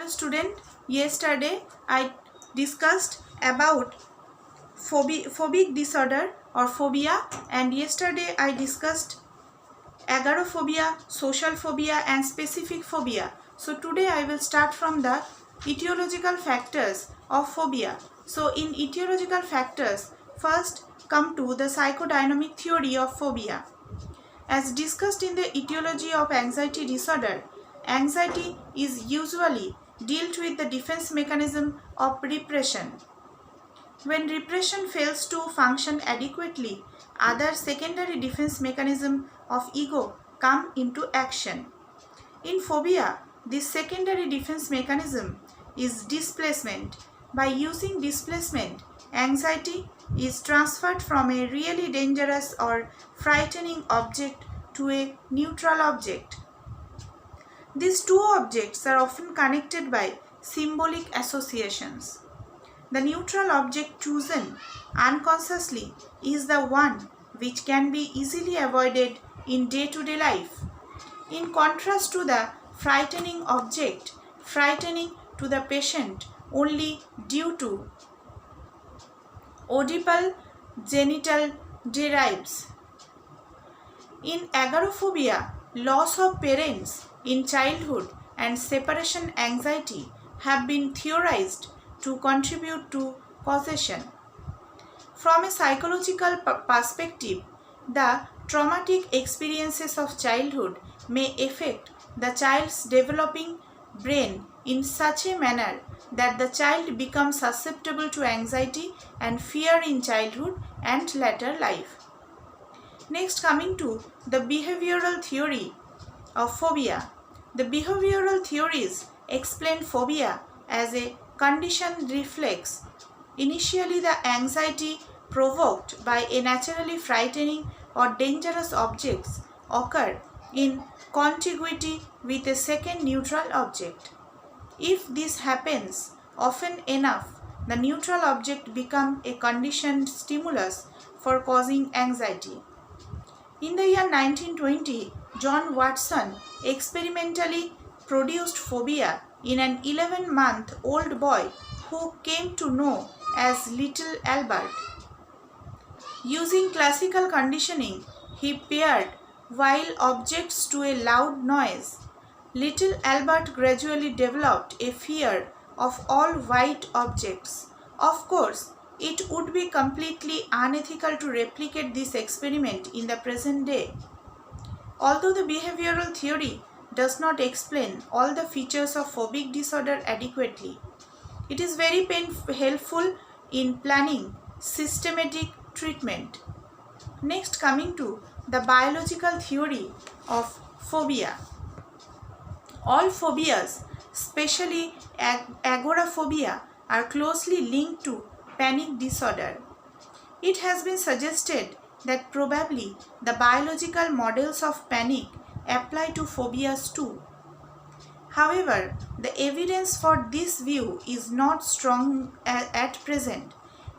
Hello student, yesterday I discussed about phobic disorder or phobia, and yesterday I discussed agoraphobia, social phobia and specific phobia. So today I will start from the etiological factors of phobia. So in etiological factors, first come to the psychodynamic theory of phobia. As discussed in the etiology of anxiety disorder, anxiety is usually dealt with the defense mechanism of repression. When repression fails to function adequately, other secondary defense mechanism of ego come into action. In phobia, this secondary defense mechanism is displacement. By using displacement, anxiety is transferred from a really dangerous or frightening object to a neutral object. These two objects are often connected by symbolic associations. The neutral object chosen unconsciously is the one which can be easily avoided in day-to-day life. In contrast to the frightening object, frightening to the patient only due to audible genital derives. In agoraphobia, loss of parents in childhood and separation anxiety have been theorized to contribute to possession. From a psychological perspective, the traumatic experiences of childhood may affect the child's developing brain in such a manner that the child becomes susceptible to anxiety and fear in childhood and later life. Next, coming to the behavioral theory of phobia. The behavioral theories explain phobia as a conditioned reflex. Initially, the anxiety provoked by a naturally frightening or dangerous objects occur in contiguity with a second neutral object. If this happens often enough, the neutral object becomes a conditioned stimulus for causing anxiety. In the year 1920, John Watson experimentally produced phobia in an 11-month-old boy who came to know as Little Albert. Using classical conditioning, he paired wild objects to a loud noise. Little Albert gradually developed a fear of all white objects. Of course, it would be completely unethical to replicate this experiment in the present day. Although the behavioral theory does not explain all the features of phobic disorder adequately, it is very helpful in planning systematic treatment. Next, coming to the biological theory of phobia. All phobias, especially agoraphobia, are closely linked to panic disorder. It has been suggested that probably the biological models of panic apply to phobias too. However, the evidence for this view is not strong at present,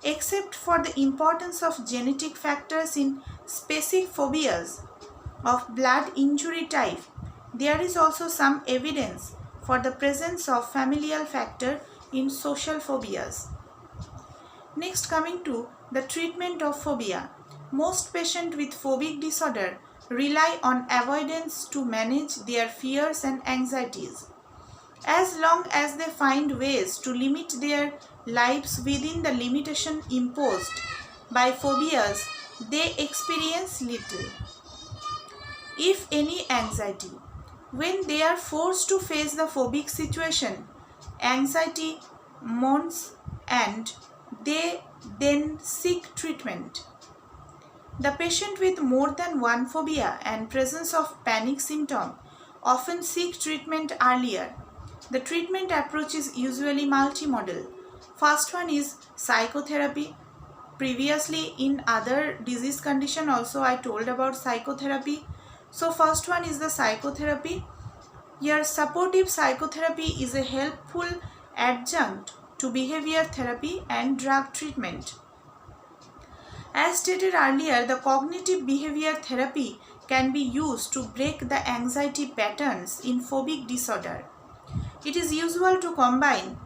except for the importance of genetic factors in specific phobias of blood injury type. There is also some evidence for the presence of familial factor in social phobias. Next, coming to the treatment of phobia. Most patients with phobic disorder rely on avoidance to manage their fears and anxieties. As long as they find ways to limit their lives within the limitation imposed by phobias, they experience little, if any, anxiety. When they are forced to face the phobic situation, anxiety mounts and they then seek treatment. The patient with more than one phobia and presence of panic symptom often seek treatment earlier. The treatment approach is usually multimodal. First one is psychotherapy. Previously in other disease condition also I told about psychotherapy. So first one is the psychotherapy. Here supportive psychotherapy is a helpful adjunct to behavior therapy and drug treatment. As stated earlier, the cognitive behavior therapy can be used to break the anxiety patterns in phobic disorder. It is usual to combine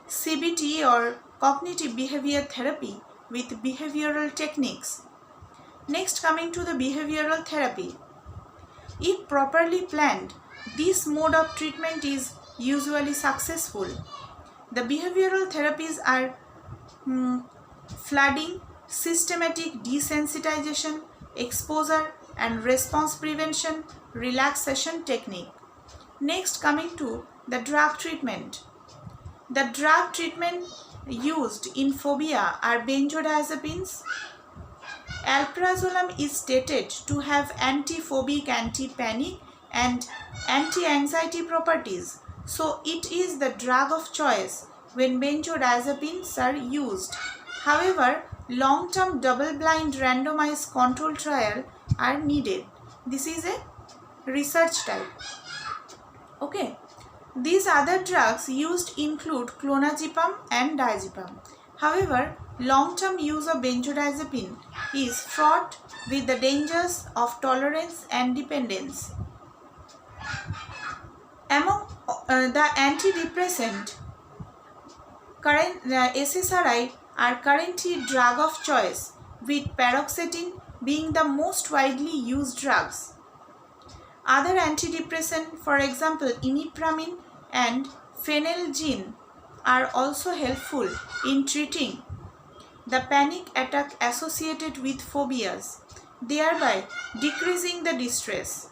CBT or cognitive behavior therapy with behavioral techniques. Next, coming to the behavioral therapy. If properly planned, this mode of treatment is usually successful. The behavioral therapies are flooding, systematic desensitization, exposure and response prevention, relaxation technique. Next, coming to the drug treatment. The drug treatment used in phobia are benzodiazepines. Alprazolam is stated to have anti-phobic, anti-panic and anti-anxiety properties. So it is the drug of choice when benzodiazepines are used. However, long-term double-blind randomized control trial are needed. This is a research type. Okay. These other drugs used include clonazepam and diazepam. However, long-term use of benzodiazepine is fraught with the dangers of tolerance and dependence. Among the antidepressant, SSRI are currently drug of choice, with paroxetine being the most widely used drugs. Other antidepressants, for example imipramine and phenelgine, are also helpful in treating the panic attack associated with phobias, thereby decreasing the distress.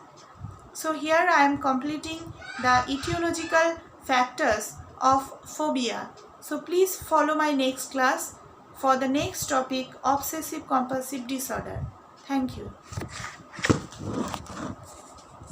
So here I am completing the etiological factors of phobia. So please follow my next class for the next topic, obsessive compulsive disorder. Thank you.